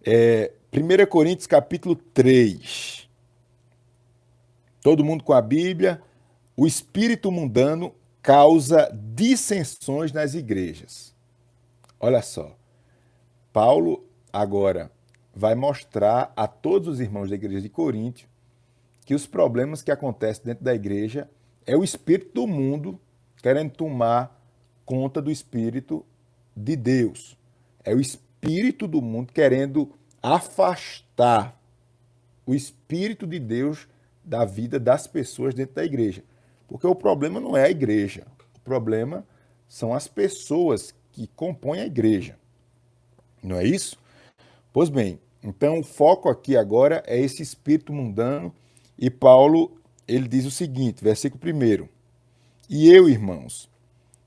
1 Coríntios capítulo 3. Todo mundo com a Bíblia. O espírito mundano causa dissensões nas igrejas. Olha só. Paulo agora vai mostrar a todos os irmãos da igreja de Corinto que os problemas que acontecem dentro da igreja é o espírito do mundo querendo tomar conta do espírito de Deus. É o espírito do mundo querendo afastar o espírito de Deus da vida das pessoas dentro da igreja. Porque o problema não é a igreja, o problema são as pessoas que compõem a igreja. Não é isso? Pois bem, então o foco aqui agora é esse espírito mundano e Paulo, ele diz o seguinte, versículo 1: E eu, irmãos,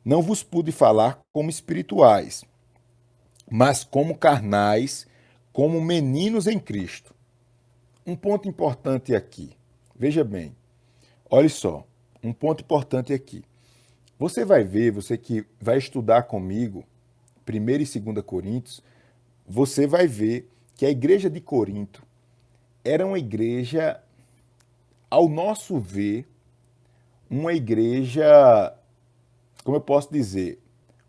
não vos pude falar como espirituais, mas como carnais, como meninos em Cristo. Um ponto importante aqui. Veja bem, olha só, um ponto importante aqui. Você vai ver, você que vai estudar comigo, 1 e 2 Coríntios, você vai ver que a igreja de Corinto era uma igreja, ao nosso ver, uma igreja, como eu posso dizer,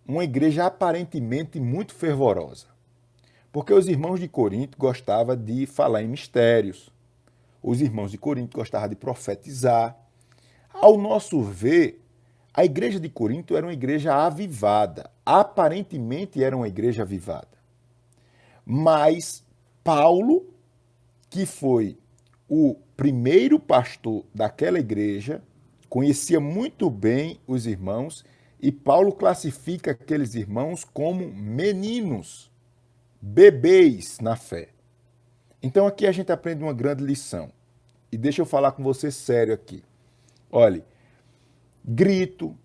uma igreja aparentemente muito fervorosa. Porque os irmãos de Corinto gostavam de falar em mistérios, os irmãos de Corinto gostavam de profetizar. Ao nosso ver, a igreja de Corinto era uma igreja avivada, aparentemente era uma igreja avivada. Mas Paulo, que foi o primeiro pastor daquela igreja, conhecia muito bem os irmãos e Paulo classifica aqueles irmãos como meninos, bebês na fé. Então aqui a gente aprende uma grande lição. E deixa eu falar com você sério aqui. Olhe, grito,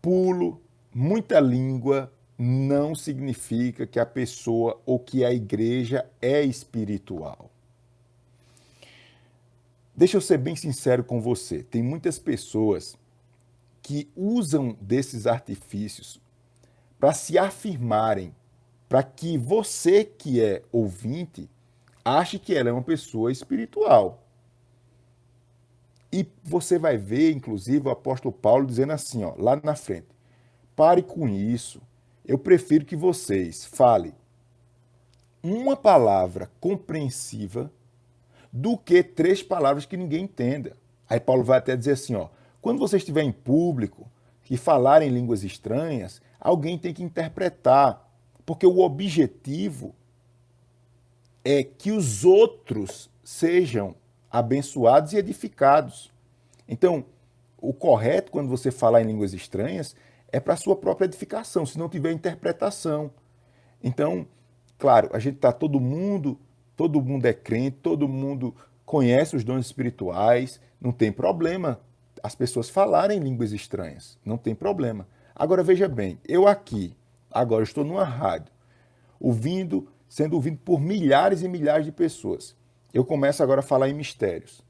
pulo, muita língua não significa que a pessoa ou que a igreja é espiritual. Deixa eu ser bem sincero com você. Tem muitas pessoas que usam desses artifícios para se afirmarem, para que você que é ouvinte ache que ela é uma pessoa espiritual. E você vai ver, inclusive, o apóstolo Paulo dizendo assim, ó, lá na frente: pare com isso, eu prefiro que vocês falem uma palavra compreensiva do que 3 palavras que ninguém entenda. Aí Paulo vai até dizer assim, ó, quando você estiver em público e falar em línguas estranhas, alguém tem que interpretar, porque o objetivo é que os outros sejam abençoados e edificados. Então, o correto quando você falar em línguas estranhas é para a sua própria edificação, se não tiver interpretação. Então, claro, a gente está todo mundo é crente, todo mundo conhece os dons espirituais, não tem problema as pessoas falarem línguas estranhas, não tem problema. Agora veja bem, eu aqui, agora estou numa rádio, sendo ouvido por milhares e milhares de pessoas. Eu começo agora a falar em mistérios.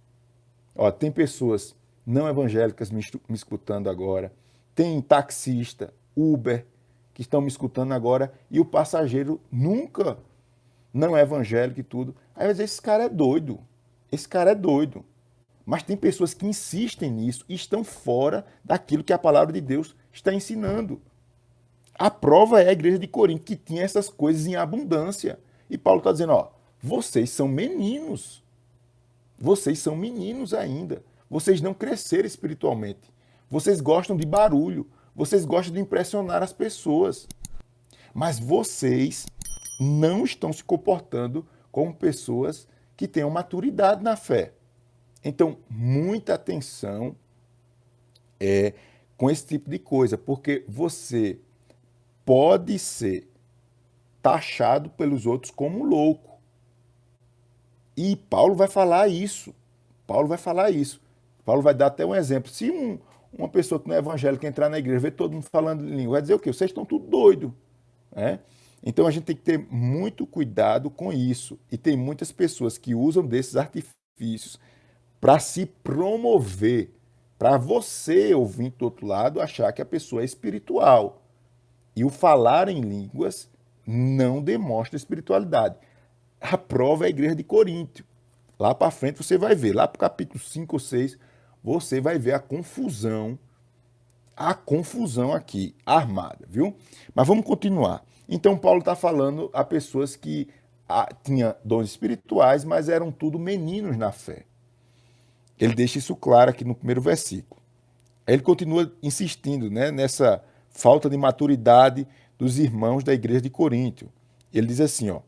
Ó, tem pessoas não evangélicas me escutando agora, tem taxista, Uber, que estão me escutando agora, e o passageiro nunca não é evangélico e tudo. Aí vai dizer, esse cara é doido, esse cara é doido. Mas tem pessoas que insistem nisso e estão fora daquilo que a palavra de Deus está ensinando. A prova é a igreja de Corinto, que tinha essas coisas em abundância. E Paulo está dizendo, ó, vocês são meninos. Vocês são meninos ainda. Vocês não cresceram espiritualmente. Vocês gostam de barulho. Vocês gostam de impressionar as pessoas. Mas vocês não estão se comportando como pessoas que tenham maturidade na fé. Então, muita atenção com esse tipo de coisa, porque você pode ser taxado pelos outros como louco. E Paulo vai falar isso. Paulo vai falar isso. Paulo vai dar até um exemplo. Se uma pessoa que não é evangélica entrar na igreja, ver todo mundo falando em língua, vai dizer o quê? Vocês estão tudo doido, né? Então a gente tem que ter muito cuidado com isso. E tem muitas pessoas que usam desses artifícios para se promover, para você, ouvinte do outro lado, achar que a pessoa é espiritual. E o falar em línguas não demonstra espiritualidade. A prova é a igreja de Coríntio. Lá para frente você vai ver, lá para o capítulo 5 ou 6, você vai ver a confusão aqui, armada, viu? Mas vamos continuar. Então, Paulo está falando a pessoas que tinham dons espirituais, mas eram tudo meninos na fé. Ele deixa isso claro aqui no primeiro versículo. Ele continua insistindo, né, nessa falta de maturidade dos irmãos da igreja de Coríntio. Ele diz assim, ó: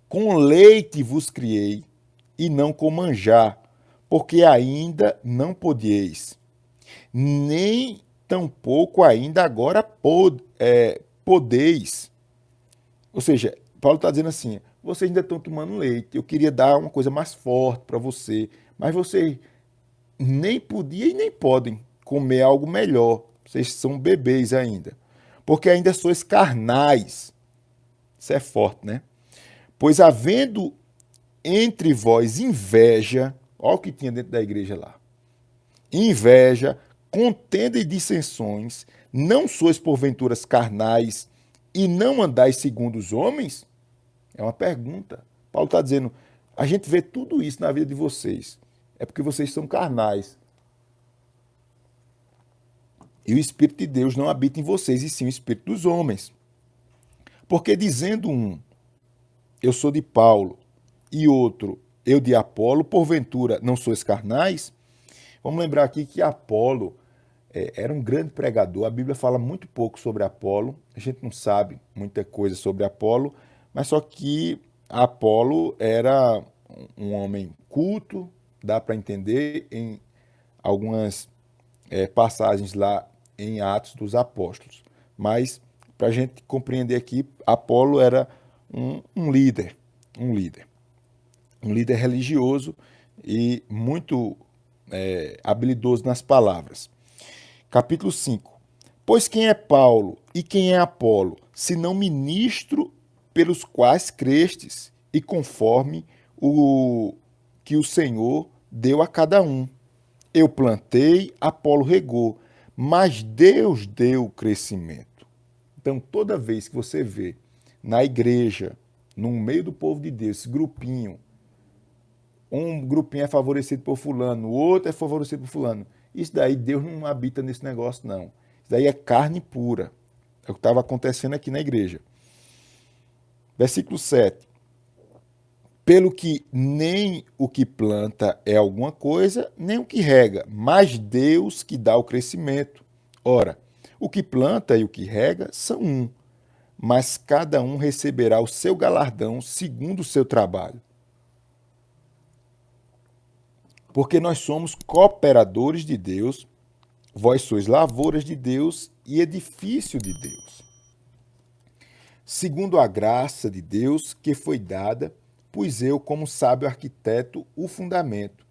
com leite vos criei, e não com manjar, porque ainda não podieis, nem tampouco ainda agora podeis. Ou seja, Paulo está dizendo assim, vocês ainda estão tomando leite, eu queria dar uma coisa mais forte para você, mas vocês nem podiam e nem podem comer algo melhor, vocês são bebês ainda, porque ainda sois carnais. Isso é forte, né? Pois havendo entre vós inveja, olha o que tinha dentro da igreja lá, inveja, contenda e dissensões, não sois porventuras carnais e não andais segundo os homens? É uma pergunta. Paulo está dizendo, a gente vê tudo isso na vida de vocês, é porque vocês são carnais. E o Espírito de Deus não habita em vocês, e sim o Espírito dos homens. Porque dizendo um, eu sou de Paulo, e outro, eu de Apolo, porventura não sois carnais? Vamos lembrar aqui que Apolo era um grande pregador. A Bíblia fala muito pouco sobre Apolo, a gente não sabe muita coisa sobre Apolo, mas só que Apolo era um homem culto, dá para entender em algumas passagens lá em Atos dos Apóstolos. Mas, para a gente compreender aqui, Apolo era um líder religioso e muito habilidoso nas palavras. Capítulo 5. Pois quem é Paulo e quem é Apolo, senão ministro pelos quais crestes, e conforme o que o Senhor deu a cada um. Eu plantei, Apolo regou, mas Deus deu o crescimento. Então, toda vez que você vê na igreja, no meio do povo de Deus, esse grupinho, um grupinho é favorecido por fulano, o outro é favorecido por fulano, isso daí Deus não habita nesse negócio, não. Isso daí é carne pura. É o que estava acontecendo aqui na igreja. Versículo 7. Pelo que nem o que planta é alguma coisa, nem o que rega, mas Deus que dá o crescimento. Ora, o que planta e o que rega são um, mas cada um receberá o seu galardão segundo o seu trabalho. Porque nós somos cooperadores de Deus, vós sois lavouras de Deus e edifício de Deus. Segundo a graça de Deus que foi dada, pus eu, como sábio arquiteto, o fundamento,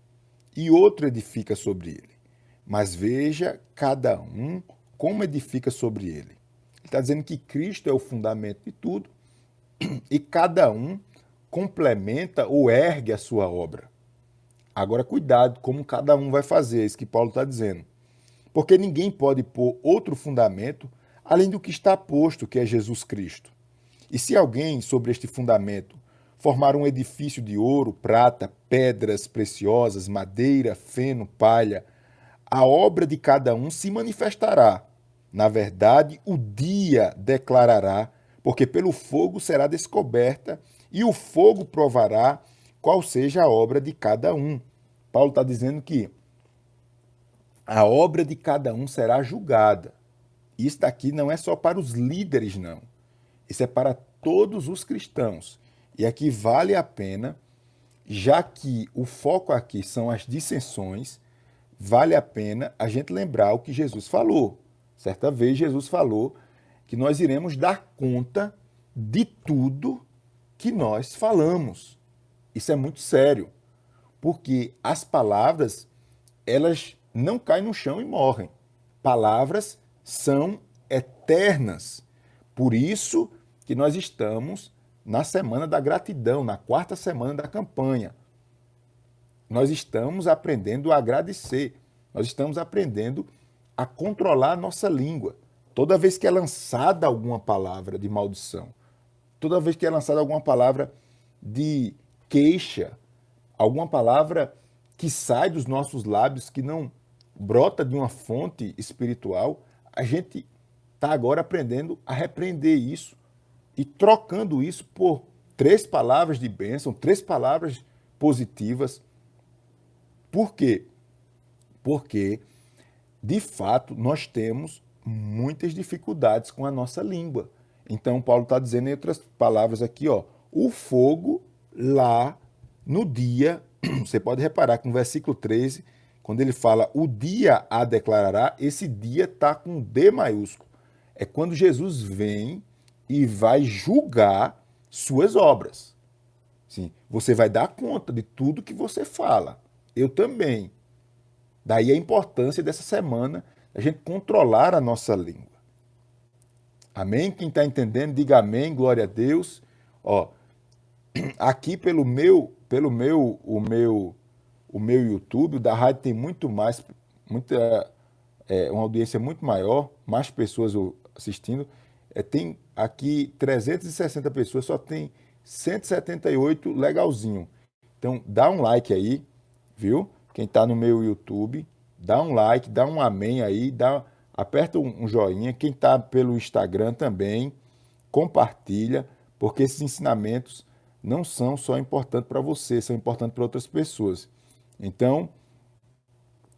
e outro edifica sobre ele. Mas veja cada um como edifica sobre ele. Ele está dizendo que Cristo é o fundamento de tudo, e cada um complementa ou ergue a sua obra. Agora, cuidado como cada um vai fazer, é isso que Paulo está dizendo. Porque ninguém pode pôr outro fundamento além do que está posto, que é Jesus Cristo. E se alguém, sobre este fundamento, formar um edifício de ouro, prata, pedras preciosas, madeira, feno, palha, a obra de cada um se manifestará. Na verdade, o dia declarará, porque pelo fogo será descoberta, e o fogo provará qual seja a obra de cada um. Paulo está dizendo que a obra de cada um será julgada. Isso daqui não é só para os líderes, não. Isso é para todos os cristãos. E aqui vale a pena, já que o foco aqui são as dissensões, vale a pena a gente lembrar o que Jesus falou. Certa vez Jesus falou que nós iremos dar conta de tudo que nós falamos. Isso é muito sério, porque as palavras, elas não caem no chão e morrem. Palavras são eternas. Por isso que nós estamos na Semana da Gratidão, na 4ª semana da campanha. Nós estamos aprendendo a agradecer. Nós estamos aprendendo a controlar a nossa língua. Toda vez que é lançada alguma palavra de maldição, toda vez que é lançada alguma palavra de queixa, alguma palavra que sai dos nossos lábios, que não brota de uma fonte espiritual, a gente está agora aprendendo a repreender isso e trocando isso por 3 palavras de bênção, 3 palavras positivas. Por quê? Porque, de fato, nós temos muitas dificuldades com a nossa língua. Então, Paulo está dizendo, em outras palavras aqui, ó, o fogo lá no dia, você pode reparar que no versículo 13, quando ele fala o dia a declarará, esse dia está com D maiúsculo. É quando Jesus vem e vai julgar suas obras. Sim, você vai dar conta de tudo que você fala. Eu também. Daí a importância dessa semana, a gente controlar a nossa língua. Amém? Quem está entendendo, diga amém, glória a Deus. Ó, aqui o meu YouTube, o da rádio tem muito mais, uma audiência muito maior, mais pessoas assistindo. Tem aqui 360 pessoas, só tem 178 legalzinho. Então, dá um like aí, viu? Quem está no meu YouTube, dá um like, dá um amém aí, aperta um joinha. Quem está pelo Instagram também, compartilha, porque esses ensinamentos não são só importantes para você, são importantes para outras pessoas. Então,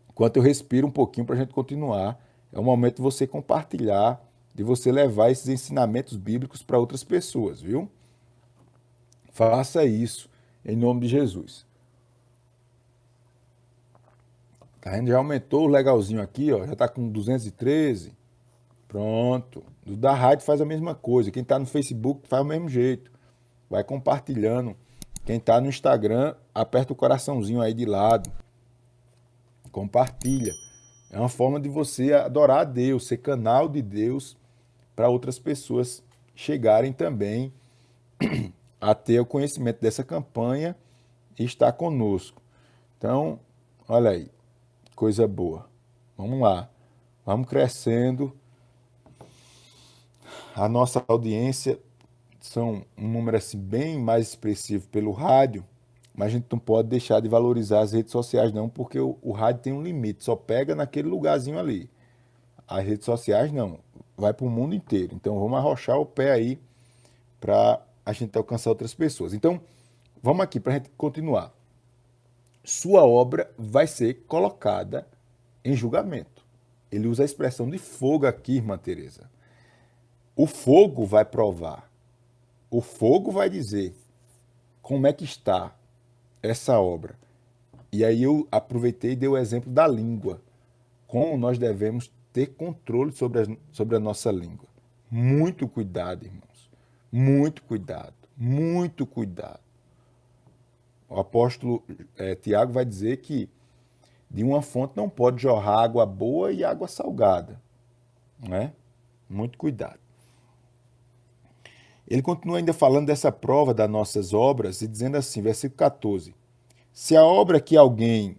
enquanto eu respiro um pouquinho para a gente continuar, é o momento de você compartilhar, de você levar esses ensinamentos bíblicos para outras pessoas, viu? Faça isso em nome de Jesus. Tá vendo? Já aumentou o legalzinho aqui, ó, já está com 213. Pronto. O da rádio faz a mesma coisa. Quem está no Facebook faz o mesmo jeito. Vai compartilhando. Quem está no Instagram, aperta o coraçãozinho aí de lado. Compartilha. É uma forma de você adorar a Deus, ser canal de Deus para outras pessoas chegarem também a ter o conhecimento dessa campanha e estar conosco. Então, olha aí, coisa boa. Vamos lá, vamos crescendo. A nossa audiência são um número assim bem mais expressivo pelo rádio, mas a gente não pode deixar de valorizar as redes sociais não, porque o rádio tem um limite, só pega naquele lugarzinho ali. As redes sociais não, vai para o mundo inteiro. Então vamos arrochar o pé aí para a gente alcançar outras pessoas. Então, vamos aqui para a gente continuar. Sua obra vai ser colocada em julgamento. Ele usa a expressão de fogo aqui, irmã Teresa. O fogo vai provar. O fogo vai dizer como é que está essa obra. E aí eu aproveitei e dei o exemplo da língua. Como nós devemos ter controle sobre a nossa língua. Muito cuidado, irmãos. Muito cuidado. Muito cuidado. O apóstolo Tiago vai dizer que de uma fonte não pode jorrar água boa e água salgada. Né? Muito cuidado. Ele continua ainda falando dessa prova das nossas obras e dizendo assim, versículo 14. Se a obra que alguém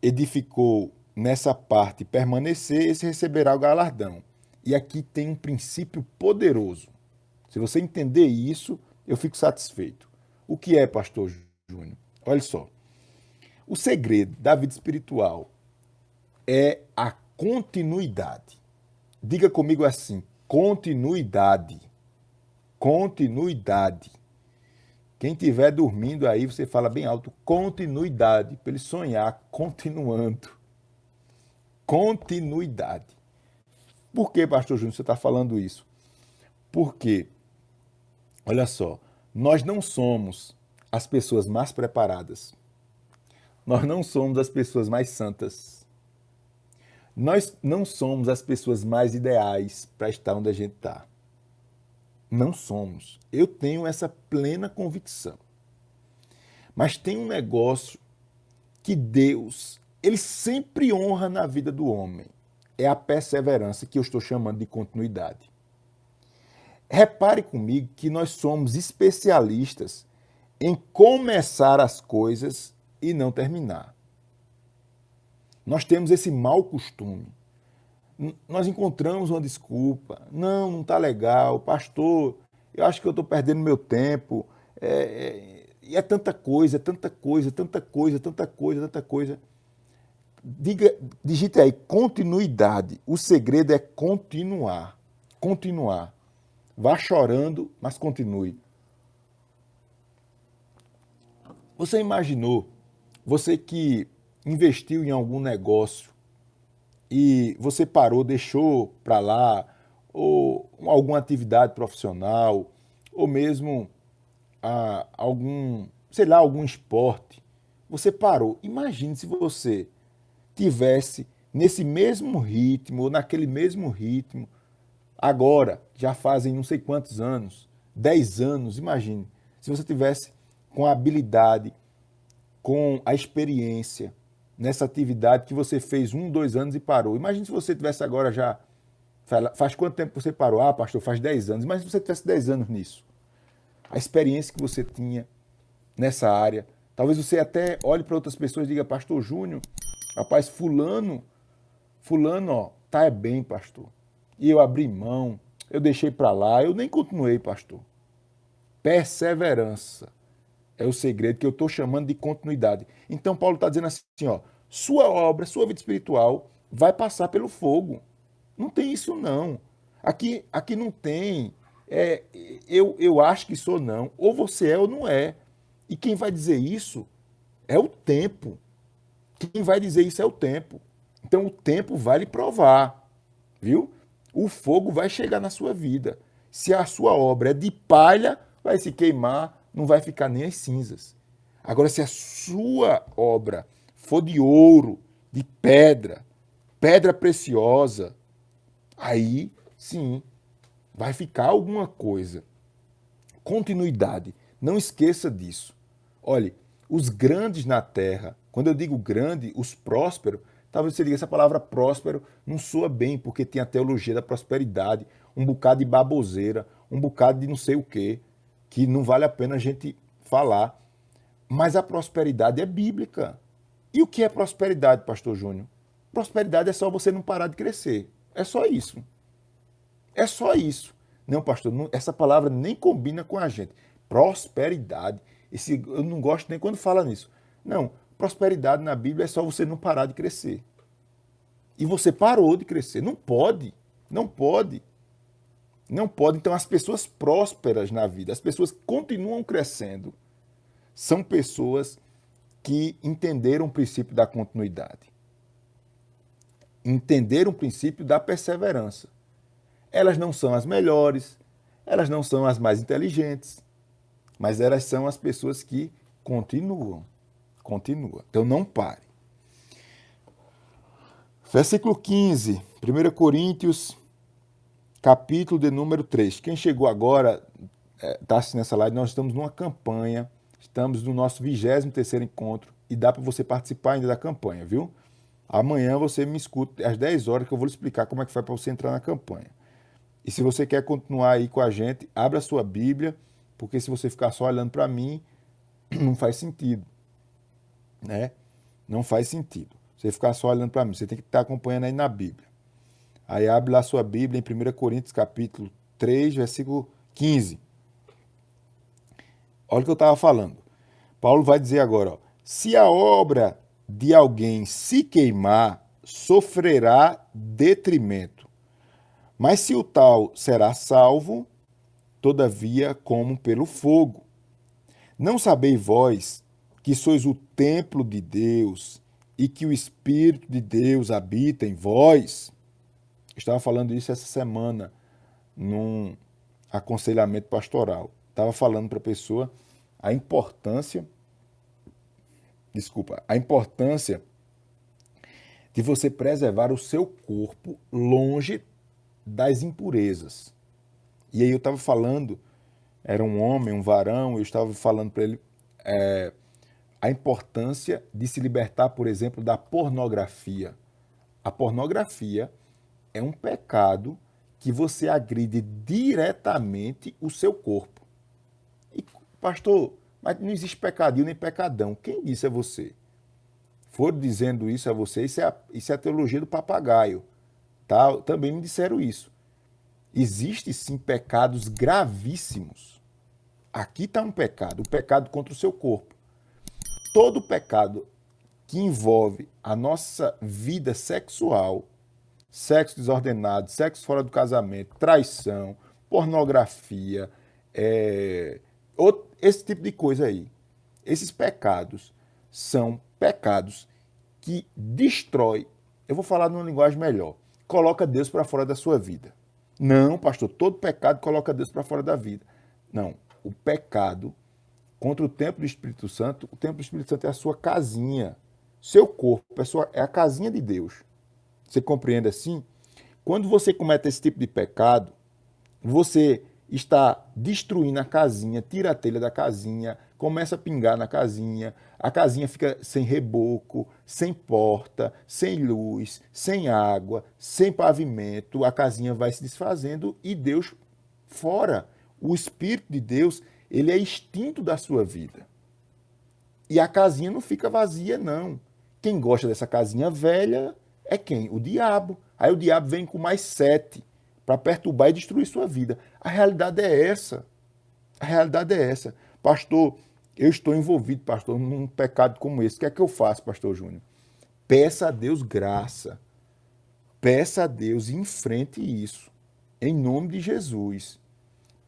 edificou nessa parte permanecer, esse receberá o galardão. E aqui tem um princípio poderoso. Se você entender isso, eu fico satisfeito. O que é, pastor Júnior? Olha só. O segredo da vida espiritual é a continuidade. Diga comigo assim, continuidade. Continuidade. Quem estiver dormindo aí, você fala bem alto, continuidade, para ele sonhar continuando. Continuidade. Por que, pastor Júnior, você está falando isso? Porque, olha só, nós não somos as pessoas mais preparadas. Nós não somos as pessoas mais santas. Nós não somos as pessoas mais ideais para estar onde a gente está. Não somos. Eu tenho essa plena convicção. Mas tem um negócio que Deus, ele sempre honra na vida do homem. É a perseverança, que eu estou chamando de continuidade. Repare comigo que nós somos especialistas em começar as coisas e não terminar. Nós temos esse mau costume. Nós encontramos uma desculpa. Não está legal. Pastor, eu acho que eu estou perdendo meu tempo. E é tanta coisa, tanta coisa, tanta coisa, tanta coisa, tanta coisa. Digite aí, continuidade. O segredo é continuar. Continuar. Vá chorando, mas continue. Você imaginou, você que investiu em algum negócio e você parou, deixou para lá, ou alguma atividade profissional, ou mesmo algum, sei lá, algum esporte, você parou. Imagine se você tivesse nesse mesmo ritmo, ou naquele mesmo ritmo, agora, já fazem não sei quantos anos, 10 anos, imagine, se você tivesse com a habilidade, com a experiência nessa atividade que você fez 1, 2 anos e parou. Imagine se você tivesse agora já. Faz quanto tempo você parou? Ah, pastor, faz 10 anos. Imagine se você tivesse 10 anos nisso. A experiência que você tinha nessa área. Talvez você até olhe para outras pessoas e diga, pastor Júnior, rapaz, fulano, ó, tá bem, pastor. E eu abri mão, eu deixei para lá, eu nem continuei, pastor. Perseverança é o segredo que eu estou chamando de continuidade. Então, Paulo está dizendo assim, ó, sua obra, sua vida espiritual vai passar pelo fogo. Não tem isso, não. Aqui não tem. Eu acho que sou, não. Ou você é ou não é. E quem vai dizer isso é o tempo. Quem vai dizer isso é o tempo. Então, o tempo vai lhe provar. Viu? O fogo vai chegar na sua vida. Se a sua obra é de palha, vai se queimar, não vai ficar nem as cinzas. Agora, se a sua obra for de ouro, de pedra, pedra preciosa, aí sim vai ficar alguma coisa. Continuidade. Não esqueça disso. Olhe, os grandes na terra, quando eu digo grande, os prósperos, talvez você diga essa palavra próspero não soa bem, porque tem a teologia da prosperidade, um bocado de baboseira, um bocado de não sei o quê, que não vale a pena a gente falar. Mas a prosperidade é bíblica. E o que é prosperidade, pastor Júnior? Prosperidade é só você não parar de crescer. É só isso. É só isso. Não, pastor, essa palavra nem combina com a gente. Prosperidade. Eu não gosto nem quando fala nisso. Não, prosperidade na Bíblia é só você não parar de crescer. E você parou de crescer. Não pode. Não pode. Não pode. Então, as pessoas prósperas na vida, as pessoas que continuam crescendo, são pessoas que entenderam o princípio da continuidade. Entenderam o princípio da perseverança. Elas não são as melhores, elas não são as mais inteligentes, mas elas são as pessoas que continuam. Continuam. Então não pare. Versículo 15, 1 Coríntios, capítulo de número 3. Quem chegou agora, está assistindo essa live, nós estamos numa campanha, estamos no nosso 23º encontro e dá para você participar ainda da campanha, viu? Amanhã você me escuta às 10 horas que eu vou lhe explicar como é que faz para você entrar na campanha. E se você quer continuar aí com a gente, abra a sua Bíblia, porque se você ficar só olhando para mim, não faz sentido, né? Não faz sentido. Você ficar só olhando para mim, você tem que estar acompanhando aí na Bíblia. Aí abre lá a sua Bíblia em 1 Coríntios, capítulo 3, versículo 15. Olha o que eu estava falando. Paulo vai dizer agora, ó, se a obra de alguém se queimar, sofrerá detrimento. Mas se o tal será salvo, todavia como pelo fogo. Não sabeis vós que sois o templo de Deus e que o Espírito de Deus habita em vós? Eu estava falando isso essa semana num aconselhamento pastoral. Estava falando para a pessoa a importância de você preservar o seu corpo longe das impurezas. E aí eu estava falando, era um homem, um varão, eu estava falando para ele a importância de se libertar, por exemplo, da pornografia. A pornografia é um pecado que você agride diretamente o seu corpo. E, pastor, mas não existe pecadinho nem pecadão. Quem disse a você? For dizendo isso a você, isso é a teologia do papagaio. Tá? Também me disseram isso. Existem sim pecados gravíssimos. aqui está um pecado, o pecado contra o seu corpo. Todo pecado que envolve a nossa vida sexual, sexo desordenado, sexo fora do casamento, traição, pornografia, esse tipo de coisa aí. Esses pecados são pecados que destrói, eu vou falar numa linguagem melhor, coloca Deus para fora da sua vida. Não, pastor, todo pecado coloca Deus para fora da vida. Não, o pecado contra o templo do Espírito Santo, o templo do Espírito Santo é a sua casinha, seu corpo, é a casinha de Deus. Você compreende assim? Quando você comete esse tipo de pecado, você está destruindo a casinha, tira a telha da casinha, começa a pingar na casinha, a casinha fica sem reboco, sem porta, sem luz, sem água, sem pavimento, a casinha vai se desfazendo e Deus fora. O Espírito de Deus, ele é extinto da sua vida. E a casinha não fica vazia, não. Quem gosta dessa casinha velha é quem? O diabo. Aí o diabo vem com mais 7 para perturbar e destruir sua vida. A realidade é essa. A realidade é essa. Pastor, eu estou envolvido, pastor, num pecado como esse. O que é que eu faço, pastor Júnior? Peça a Deus graça. Peça a Deus e enfrente isso. Em nome de Jesus.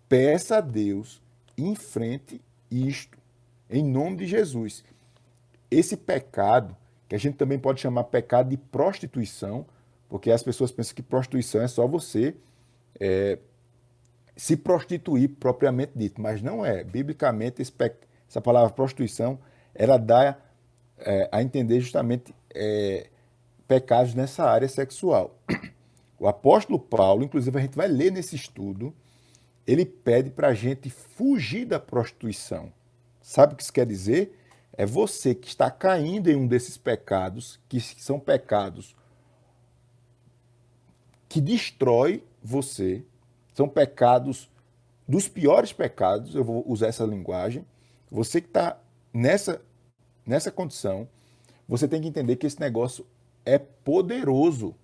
Peça a Deus e enfrente isto. Em nome de Jesus. Esse pecado, que a gente também pode chamar pecado de prostituição, porque as pessoas pensam que prostituição é só você se prostituir propriamente dito, mas não é. Biblicamente, essa palavra prostituição, ela dá a entender justamente pecados nessa área sexual. O apóstolo Paulo, inclusive a gente vai ler nesse estudo, ele pede para a gente fugir da prostituição. Sabe o que isso quer dizer? É você que está caindo em um desses pecados, que são pecados que destrói você, são pecados dos piores pecados, eu vou usar essa linguagem. Você que está nessa condição, você tem que entender que esse negócio é poderoso,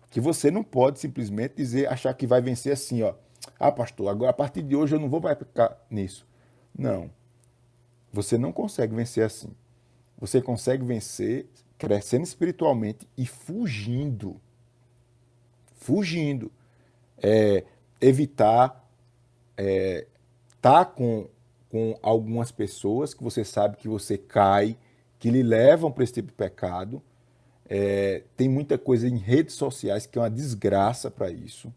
que você não pode simplesmente achar que vai vencer assim, ó. Ah, pastor, agora a partir de hoje eu não vou mais ficar nisso. Não. Você não consegue vencer assim. Você consegue vencer crescendo espiritualmente e fugindo. Fugindo. Evitar estar com algumas pessoas que você sabe que você cai, que lhe levam para esse tipo de pecado. Tem muita coisa em redes sociais que é uma desgraça para isso.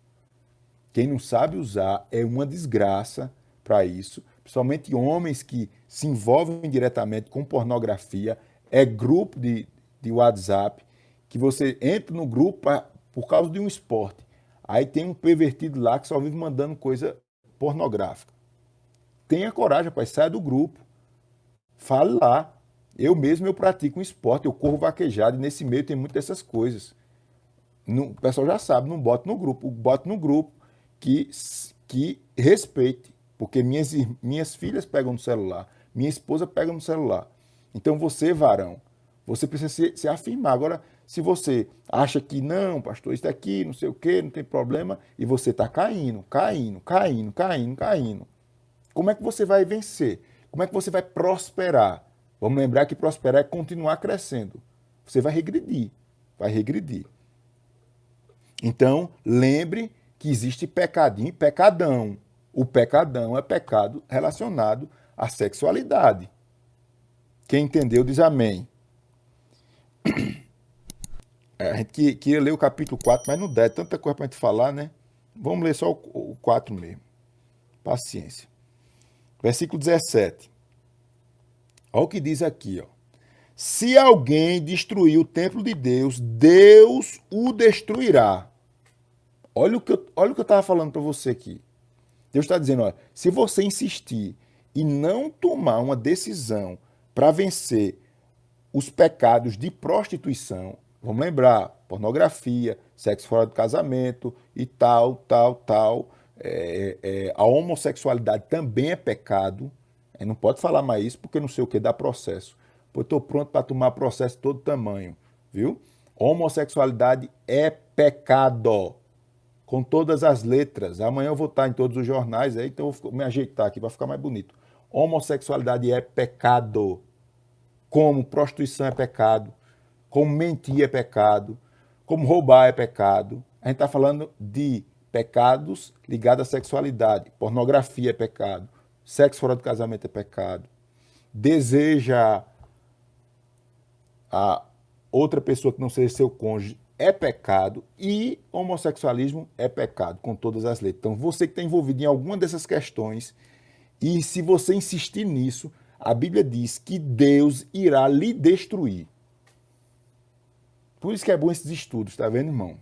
Quem não sabe usar é uma desgraça para isso. Principalmente homens que se envolvem diretamente com pornografia. É grupo de WhatsApp que você entra no grupo por causa de um esporte. Aí tem um pervertido lá que só vive mandando coisa pornográfica. Tenha coragem, rapaz, saia do grupo. Fale lá. Eu mesmo pratico um esporte, eu corro vaquejado e nesse meio tem muitas dessas coisas. O pessoal já sabe, não boto no grupo. Boto no grupo que respeite, porque minhas filhas pegam no celular, minha esposa pega no celular. Então você, varão, você precisa se afirmar. Agora, se você acha que não, pastor, isso aqui, não sei o quê, não tem problema, e você está caindo, como é que você vai vencer? Como é que você vai prosperar? Vamos lembrar que prosperar é continuar crescendo. Você vai regredir, Então, lembre que existe pecadinho e pecadão. O pecadão é pecado relacionado à sexualidade. Quem entendeu diz amém. A gente queria ler o capítulo 4, mas não dá, é tanta coisa para a gente falar, né? Vamos ler só o 4 mesmo. Paciência. Versículo 17. Olha o que diz aqui, ó. Se alguém destruir o templo de Deus, Deus o destruirá. Olha o que eu estava falando para você aqui. Deus está dizendo, olha, se você insistir e não tomar uma decisão para vencer os pecados de prostituição, vamos lembrar, pornografia, sexo fora do casamento e tal. A homossexualidade também é pecado. Não pode falar mais isso porque não sei o que dá processo. Pois estou pronto para tomar processo de todo tamanho, viu? Homossexualidade é pecado. com todas as letras. Amanhã eu vou estar em todos os jornais, aí, então eu vou me ajeitar aqui para ficar mais bonito. Homossexualidade é pecado. Como prostituição é pecado. Como mentir é pecado. Como roubar é pecado. A gente está falando de pecados ligados à sexualidade. Pornografia é pecado. Sexo fora do casamento é pecado. Deseja a outra pessoa que não seja seu cônjuge é pecado, e homossexualismo é pecado, com todas as letras. Então, você que está envolvido em alguma dessas questões, e se você insistir nisso, a Bíblia diz que Deus irá lhe destruir. Por isso que é bom esses estudos, tá vendo, irmão?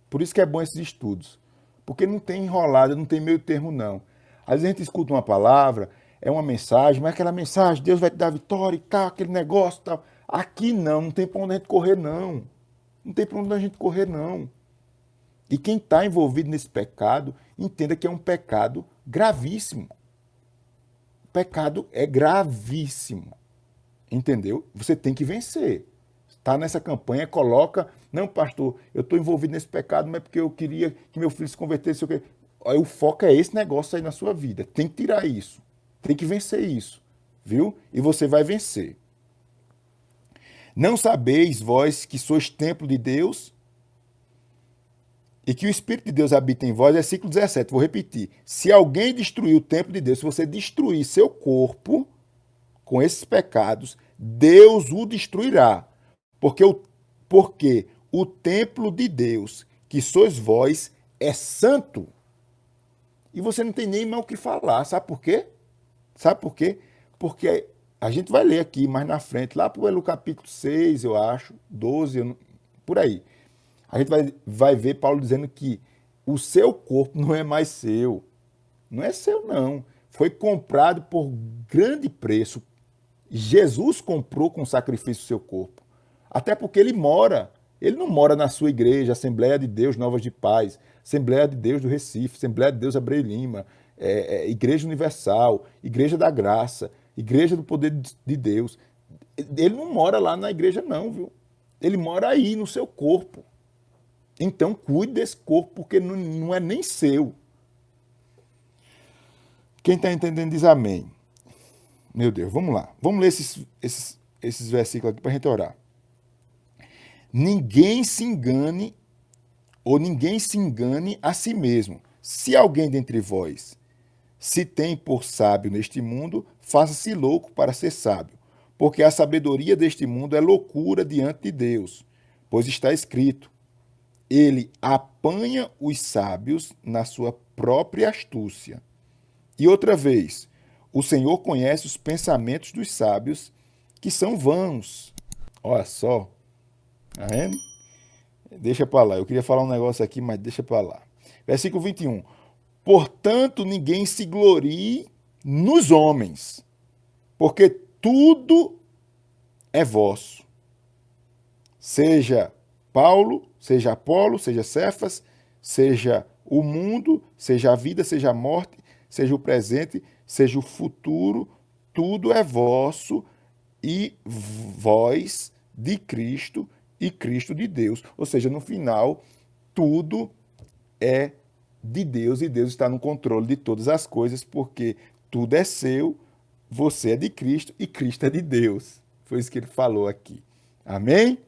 Por isso que é bom esses estudos. Porque não tem enrolada, não tem meio termo, não. Às vezes a gente escuta uma palavra, é uma mensagem, mas aquela mensagem, Deus vai te dar vitória e tal, aquele negócio e tal. Aqui não tem para onde a gente correr, não. Não tem para onde a gente correr, não. E quem está envolvido nesse pecado, entenda que é um pecado gravíssimo. O pecado é gravíssimo. Entendeu? Você tem que vencer. Está nessa campanha, coloca... Não, pastor, eu estou envolvido nesse pecado, mas é porque eu queria que meu filho se convertesse. O foco é esse negócio aí na sua vida. Tem que tirar isso. Tem que vencer isso. Viu? E você vai vencer. Não sabeis vós que sois templo de Deus e que o Espírito de Deus habita em vós? Versículo 17, vou repetir. Se alguém destruir o templo de Deus, se você destruir seu corpo com esses pecados, Deus o destruirá. Porque o templo de Deus, que sois vós, é santo. E você não tem nem mais o que falar. Sabe por quê? Sabe por quê? Porque a gente vai ler aqui mais na frente, lá pelo capítulo 6, eu acho, 12, por aí. A gente vai ver Paulo dizendo que o seu corpo não é mais seu. Não é seu, não. Foi comprado por grande preço. Jesus comprou com sacrifício o seu corpo. Até porque ele não mora na sua igreja, Assembleia de Deus Novas de Paz, Assembleia de Deus do Recife, Assembleia de Deus Abreu Lima, Igreja Universal, Igreja da Graça, Igreja do Poder de Deus. Ele não mora lá na igreja, não, viu? Ele mora aí, no seu corpo. Então, cuide desse corpo, porque não é nem seu. Quem está entendendo diz amém. Meu Deus, vamos lá. Vamos ler esses versículos aqui para a gente orar. Ninguém se engane, ou ninguém se engane a si mesmo. Se alguém dentre vós se tem por sábio neste mundo, faça-se louco para ser sábio, porque a sabedoria deste mundo é loucura diante de Deus, pois está escrito, ele apanha os sábios na sua própria astúcia. E outra vez, o Senhor conhece os pensamentos dos sábios, que são vãos. Olha só, tá vendo? Deixa para lá, eu queria falar um negócio aqui, mas deixa para lá. Versículo 21. Portanto, ninguém se glorie nos homens, porque tudo é vosso. Seja Paulo, seja Apolo, seja Cefas, seja o mundo, seja a vida, seja a morte, seja o presente, seja o futuro, tudo é vosso e vós de Cristo e Cristo de Deus. Ou seja, no final, tudo é de Deus e Deus está no controle de todas as coisas, porque tudo é seu, você é de Cristo e Cristo é de Deus. Foi isso que ele falou aqui. Amém?